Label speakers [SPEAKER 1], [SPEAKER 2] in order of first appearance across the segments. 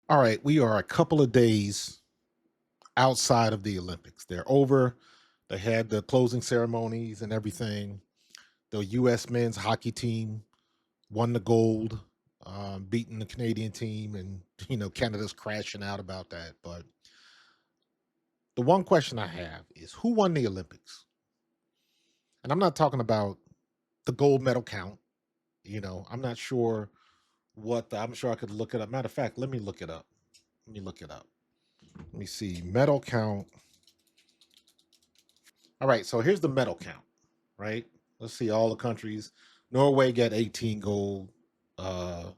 [SPEAKER 1] All right, we are a couple of days outside of the Olympics. They're over. They had the closing ceremonies and everything. The U.S. men's hockey team won the gold, beating the Canadian team, and Canada's crashing out about that. But the one question I have is, who won the Olympics? And I'm not talking about the gold medal count. I'm not sure I'm sure I could look it up. Matter of fact, let me look it up. Let me look it up. Let me see medal count. All right, so here's the medal count, right? Let's see all the countries. Norway got 18 gold. Uh,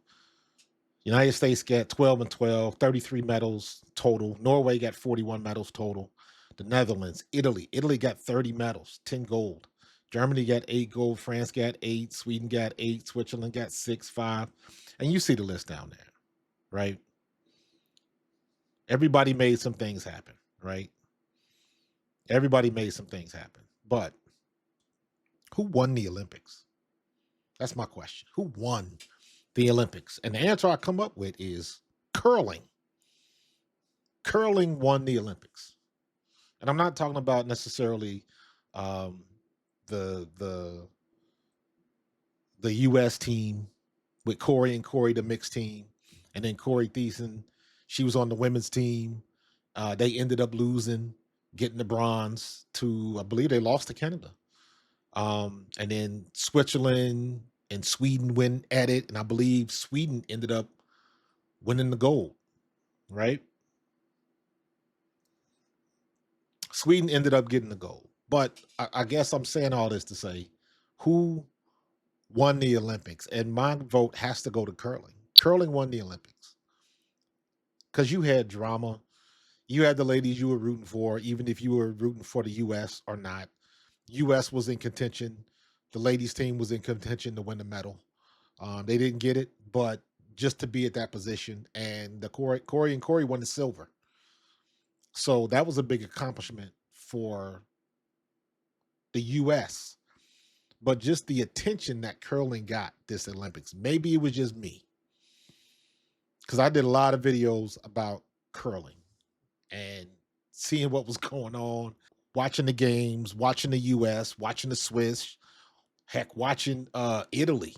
[SPEAKER 1] United States got 12 and 12, 33 medals total. Norway got 41 medals total. The Netherlands, Italy got 30 medals, 10 gold. Germany got 8 gold. France got 8. Sweden got 8. Switzerland got 6, 5. And you see the list down there, right? Everybody made some things happen, right? Everybody made some things happen. But who won the Olympics? That's my question. Who won the Olympics? And the answer I come up with is curling. Curling won the Olympics. And I'm not talking about necessarily um, the the U.S. team with Corey and Corey, the mixed team, and then Corey Thiessen, she was on the women's team. They ended up losing, getting the bronze to, I believe they lost to Canada. And then Switzerland and Sweden went at it, and I believe Sweden ended up winning the gold, right? Sweden ended up getting the gold. But I guess I'm saying all this to say, who won the Olympics? And my vote has to go to curling. Curling won the Olympics because you had drama. You had the ladies you were rooting for, even if you were rooting for the U.S. or not. U.S. was in contention. The ladies' team was in contention to win the medal. They didn't get it, but just to be at that position, and the Corey and Corey won the silver. So that was a big accomplishment for the U.S. But just the attention that curling got this Olympics, maybe it was just me, because I did a lot of videos about curling and seeing what was going on, watching the games, watching the U.S., watching the Swiss, heck, watching Italy.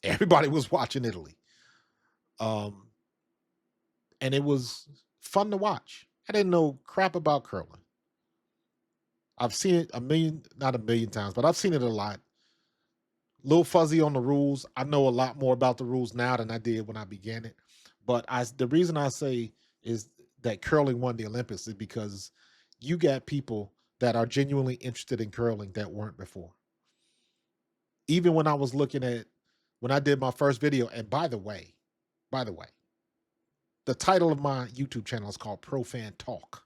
[SPEAKER 1] Everybody was watching Italy. Um, and it was fun to watch. I didn't know crap about curling. I've seen it not a million times, but I've seen it a lot. Little fuzzy on the rules. I know a lot more about the rules now than I did when I began it. But the reason I say is that curling won the Olympics is because you got people that are genuinely interested in curling that weren't before. Even when I did my first video, and by the way, the title of my YouTube channel is called Pro Fan Talk.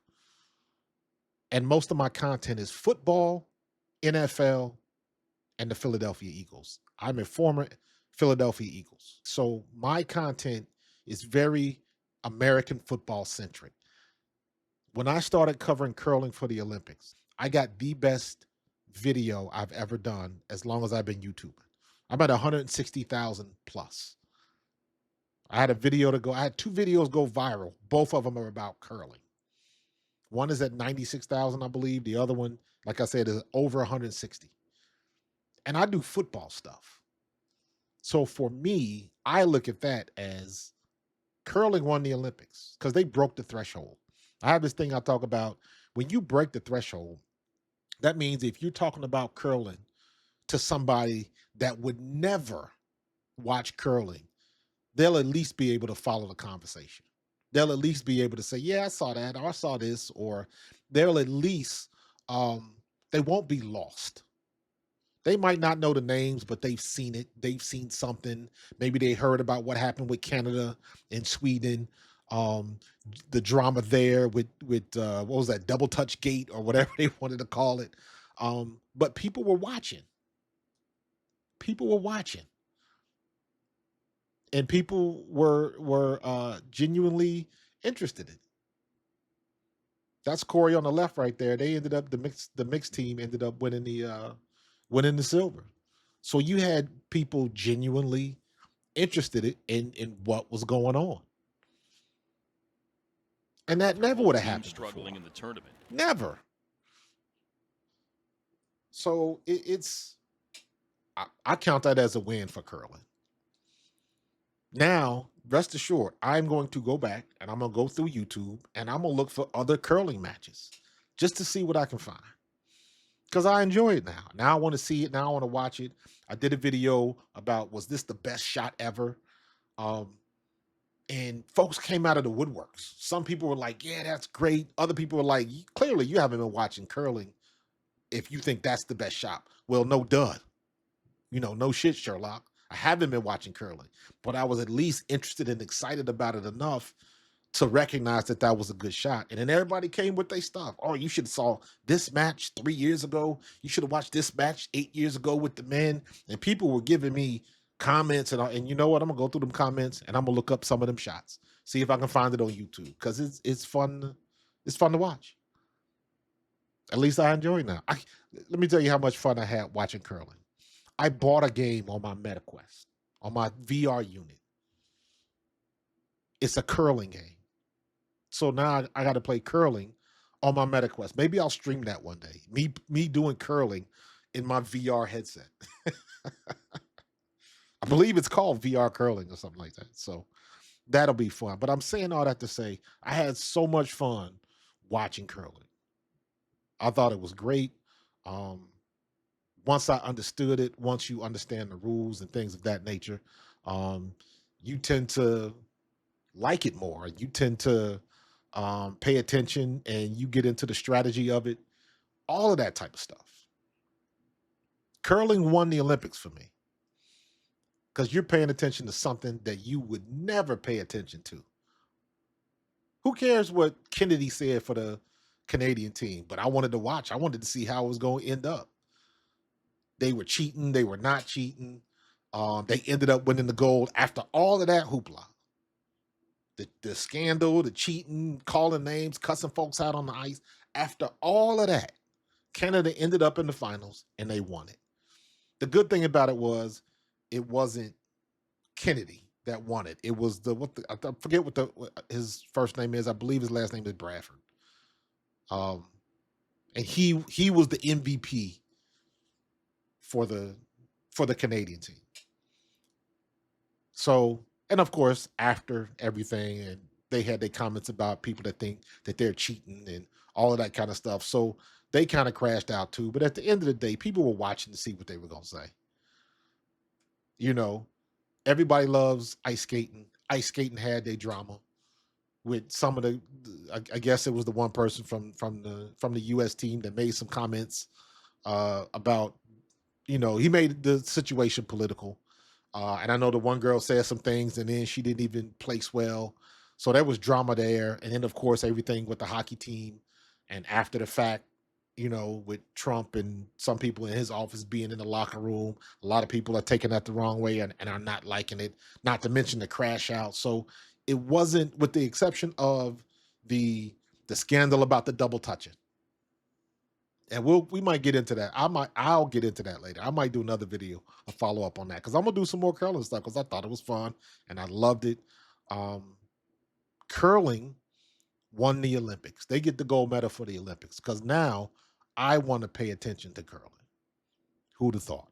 [SPEAKER 1] And most of my content is football, NFL, and the Philadelphia Eagles. I'm a former Philadelphia Eagles. So my content is very American football centric. When I started covering curling for the Olympics, I got the best video I've ever done as long as I've been YouTubing. I'm at 160,000 plus. I had two videos go viral. Both of them are about curling. One is at 96,000, I believe. The other one, like I said, is over 160. And I do football stuff. So for me, I look at that as curling won the Olympics because they broke the threshold. I have this thing I talk about. When you break the threshold, that means if you're talking about curling to somebody that would never watch curling, they'll at least be able to follow the conversation. They'll at least be able to say, "Yeah, I saw that," or "I saw this," or they'll at least they won't be lost. They might not know the names, but they've seen it. They've seen something. Maybe they heard about what happened with Canada and Sweden, um, the drama there with what was that, double touch gate or whatever they wanted to call it. But people were watching. People were watching, and people were genuinely interested in it. That's Corey on the left right there. They ended up the mixed team ended up winning the silver. So you had people genuinely interested in what was going on. And that
[SPEAKER 2] with her
[SPEAKER 1] never
[SPEAKER 2] whole
[SPEAKER 1] would have
[SPEAKER 2] team
[SPEAKER 1] happened before.
[SPEAKER 2] struggling in the tournament.
[SPEAKER 1] Never. So it's I count that as a win for curling. Now, rest assured, I'm going to go back and I'm going to go through YouTube and I'm going to look for other curling matches just to see what I can find. Because I enjoy it now. Now I want to see it. Now I want to watch it. I did a video about was this the best shot ever? Um, and folks came out of the woodworks. Some people were like, yeah, that's great. Other people were like, clearly you haven't been watching curling if you think that's the best shot. Well, no, duh. No shit, Sherlock. I haven't been watching curling, but I was at least interested and excited about it enough to recognize that that was a good shot. And then everybody came with their stuff. Oh, you should have saw this match 3 years ago. You should have watched this match 8 years ago with the men. And people were giving me comments, and you know what? I'm gonna go through them comments and I'm gonna look up some of them shots, see if I can find it on YouTube because it's fun. It's fun to watch. At least I enjoy it now. Let me tell you how much fun I had watching curling. I bought a game on my MetaQuest, on my VR unit. It's a curling game. So now I got to play curling on my MetaQuest. Maybe I'll stream that one day. Me doing curling in my VR headset. I believe it's called VR curling or something like that. So that'll be fun. But I'm saying all that to say I had so much fun watching curling. I thought it was great. Um, Once I understood it, once you understand the rules and things of that nature, um, you tend to like it more. You tend to pay attention and you get into the strategy of it, all of that type of stuff. Curling won the Olympics for me because you're paying attention to something that you would never pay attention to. Who cares what Kennedy said for the Canadian team? But I wanted to watch. I wanted to see how it was going to end up. They were cheating. They were not cheating. They ended up winning the gold after all of that hoopla. The scandal, the cheating, calling names, cussing folks out on the ice. After all of that, Canada ended up in the finals and they won it. The good thing about it wasn't Kennedy that won it. It was I forget what his first name is. I believe his last name is Bradford. Um, and he was the MVP for the Canadian team. So, and of course, after everything, and they had their comments about people that think that they're cheating and all of that kind of stuff. So they kind of crashed out too. But at the end of the day, people were watching to see what they were going to say. You know, everybody loves ice skating. Ice skating had their drama with some of the. I guess it was the one person from the U.S. team that made some comments about. He made the situation political. And I know the one girl said some things and then she didn't even place well. So there was drama there. And then, of course, everything with the hockey team. And after the fact, with Trump and some people in his office being in the locker room, a lot of people are taking that the wrong way and are not liking it, not to mention the crash out. So it wasn't, with the exception of the scandal about the double touching. And we might get into that. I'll get into that later. I might do another video, a follow up on that, because I'm gonna do some more curling stuff because I thought it was fun and I loved it. Um, Curling won the Olympics. They get the gold medal for the Olympics because now I want to pay attention to curling. Who'd have thought?